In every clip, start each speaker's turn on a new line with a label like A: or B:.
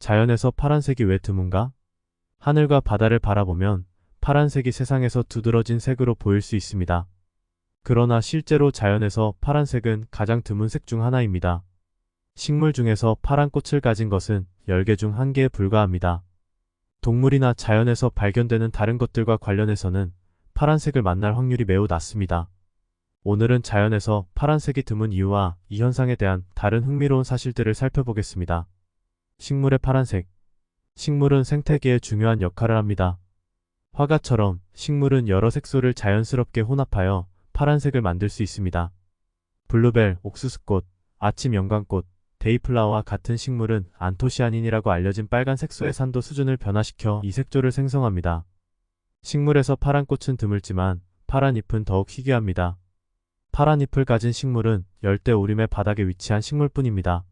A: 자연에서 파란색이 왜 드문가? 하늘과 바다를 바라보면 파란색이 세상에서 두드러진 색으로 보일 수 있습니다. 그러나 실제로 자연에서 파란색은 가장 드문 색 중 하나입니다. 식물 중에서 파란 꽃을 가진 것은 10개 중 1개에 불과합니다. 동물이나 자연에서 발견되는 다른 것들과 관련해서는 파란색을 만날 확률이 매우 낮습니다. 오늘은 자연에서 파란색이 드문 이유와 이 현상에 대한 다른 흥미로운 사실들을 살펴보겠습니다. 식물의 파란색. 식물은 생태계에 중요한 역할을 합니다. 화가처럼 식물은 여러 색소를 자연스럽게 혼합하여 파란색을 만들 수 있습니다. 블루벨, 옥수수꽃, 아침 영광꽃, 데이플라워와 같은 식물은 안토시아닌이라고 알려진 빨간 색소의 산도 수준을 변화시켜 이 색조를 생성합니다. 식물에서 파란 꽃은 드물지만 파란 잎은 더욱 희귀합니다. 파란 잎을 가진 식물은 열대 우림의 바닥에 위치한 식물뿐입니다.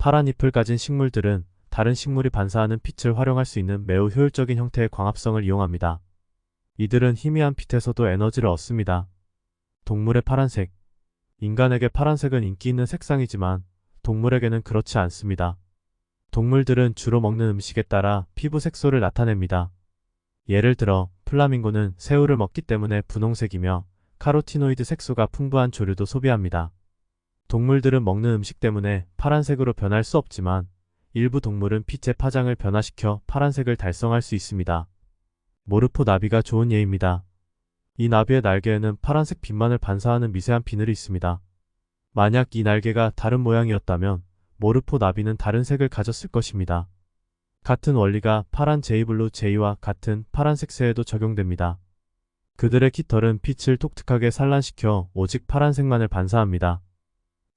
A: 파란 잎을 가진 식물들은 다른 식물이 반사하는 빛을 활용할 수 있는 매우 효율적인 형태의 광합성을 이용합니다. 이들은 희미한 빛에서도 에너지를 얻습니다. 동물의 파란색. 인간에게 파란색은 인기 있는 색상이지만 동물에게는 그렇지 않습니다. 동물들은 주로 먹는 음식에 따라 피부 색소를 나타냅니다. 예를 들어 플라밍고는 새우를 먹기 때문에 분홍색이며 카로티노이드 색소가 풍부한 조류도 소비합니다. 동물들은 먹는 음식 때문에 파란색으로 변할 수 없지만 일부 동물은 빛의 파장을 변화시켜 파란색을 달성할 수 있습니다. 모르포 나비가 좋은 예입니다. 이 나비의 날개에는 파란색 빛만을 반사하는 미세한 비늘이 있습니다. 만약 이 날개가 다른 모양이었다면 모르포 나비는 다른 색을 가졌을 것입니다. 같은 원리가 파란 제이블루 제이와 같은 파란색 새에도 적용됩니다. 그들의 깃털은 빛을 독특하게 산란시켜 오직 파란색만을 반사합니다.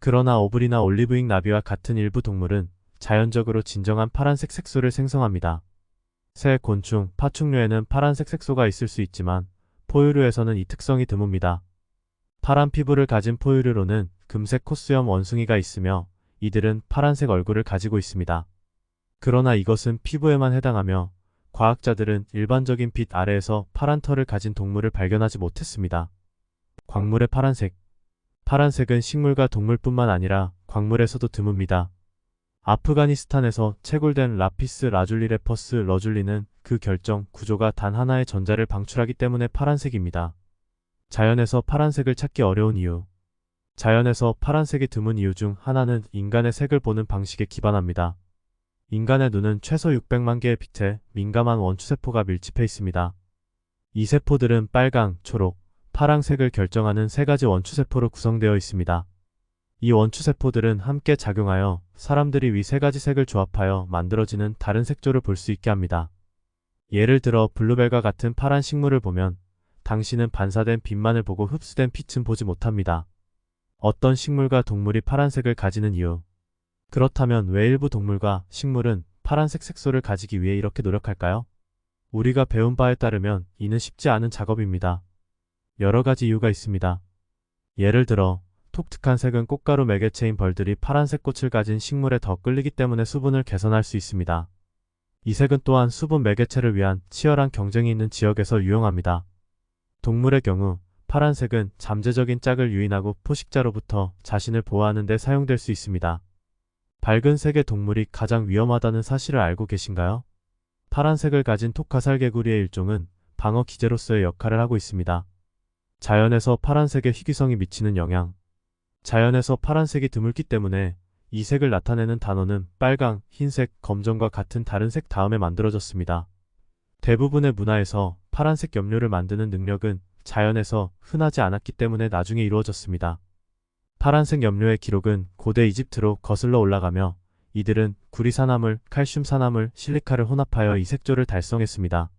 A: 그러나 오브리나 올리브잉 나비와 같은 일부 동물은 자연적으로 진정한 파란색 색소를 생성합니다. 새, 곤충, 파충류에는 파란색 색소가 있을 수 있지만 포유류에서는 이 특성이 드뭅니다. 파란 피부를 가진 포유류로는 금색 코수염 원숭이가 있으며 이들은 파란색 얼굴을 가지고 있습니다. 그러나 이것은 피부에만 해당하며 과학자들은 일반적인 빛 아래에서 파란 털을 가진 동물을 발견하지 못했습니다. 광물의 파란색. 파란색은 식물과 동물뿐만 아니라 광물에서도 드뭅니다. 아프가니스탄에서 채굴된 라피스 라줄리 레퍼스 러줄리는 그 결정 구조가 단 하나의 전자를 방출하기 때문에 파란색입니다. 자연에서 파란색을 찾기 어려운 이유. 자연에서 파란색이 드문 이유 중 하나는 인간의 색을 보는 방식에 기반합니다. 인간의 눈은 최소 600만 개의 빛에 민감한 원추세포가 밀집해 있습니다. 이 세포들은 빨강, 초록, 파랑색을 결정하는 3가지 원추세포로 구성되어 있습니다. 이 원추세포들은 함께 작용하여 사람들이 위 3가지 색을 조합하여 만들어지는 다른 색조를 볼 수 있게 합니다. 예를 들어 블루벨과 같은 파란 식물을 보면 당신은 반사된 빛만을 보고 흡수된 빛은 보지 못합니다. 어떤 식물과 동물이 파란색을 가지는 이유. 그렇다면 왜 일부 동물과 식물은 파란색 색소를 가지기 위해 이렇게 노력할까요? 우리가 배운 바에 따르면 이는 쉽지 않은 작업입니다. 여러 가지 이유가 있습니다. 예를 들어 독특한 색은 꽃가루 매개체인 벌들이 파란색 꽃을 가진 식물에 더 끌리기 때문에 수분을 개선할 수 있습니다. 이 색은 또한 수분 매개체를 위한 치열한 경쟁이 있는 지역에서 유용합니다. 동물의 경우 파란색은 잠재적인 짝을 유인하고 포식자로부터 자신을 보호하는 데 사용될 수 있습니다. 밝은 색의 동물이 가장 위험하다는 사실을 알고 계신가요? 파란색을 가진 톡화살개구리의 일종은 방어 기제로서의 역할을 하고 있습니다. 자연에서 파란색의 희귀성이 미치는 영향. 자연에서 파란색이 드물기 때문에 이 색을 나타내는 단어는 빨강, 흰색, 검정과 같은 다른 색 다음에 만들어졌습니다. 대부분의 문화에서 파란색 염료를 만드는 능력은 자연에서 흔하지 않았기 때문에 나중에 이루어졌습니다. 파란색 염료의 기록은 고대 이집트로 거슬러 올라가며 이들은 구리산화물, 칼슘산화물, 실리카를 혼합하여 이 색조를 달성했습니다.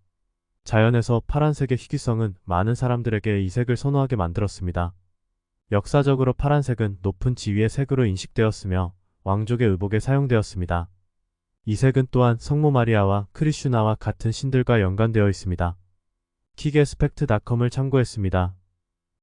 A: 자연에서 파란색의 희귀성은 많은 사람들에게 이 색을 선호하게 만들었습니다. 역사적으로 파란색은 높은 지위의 색으로 인식되었으며 왕족의 의복에 사용되었습니다. 이 색은 또한 성모 마리아와 크리슈나와 같은 신들과 연관되어 있습니다. 킥에스펙트.com을 참고했습니다.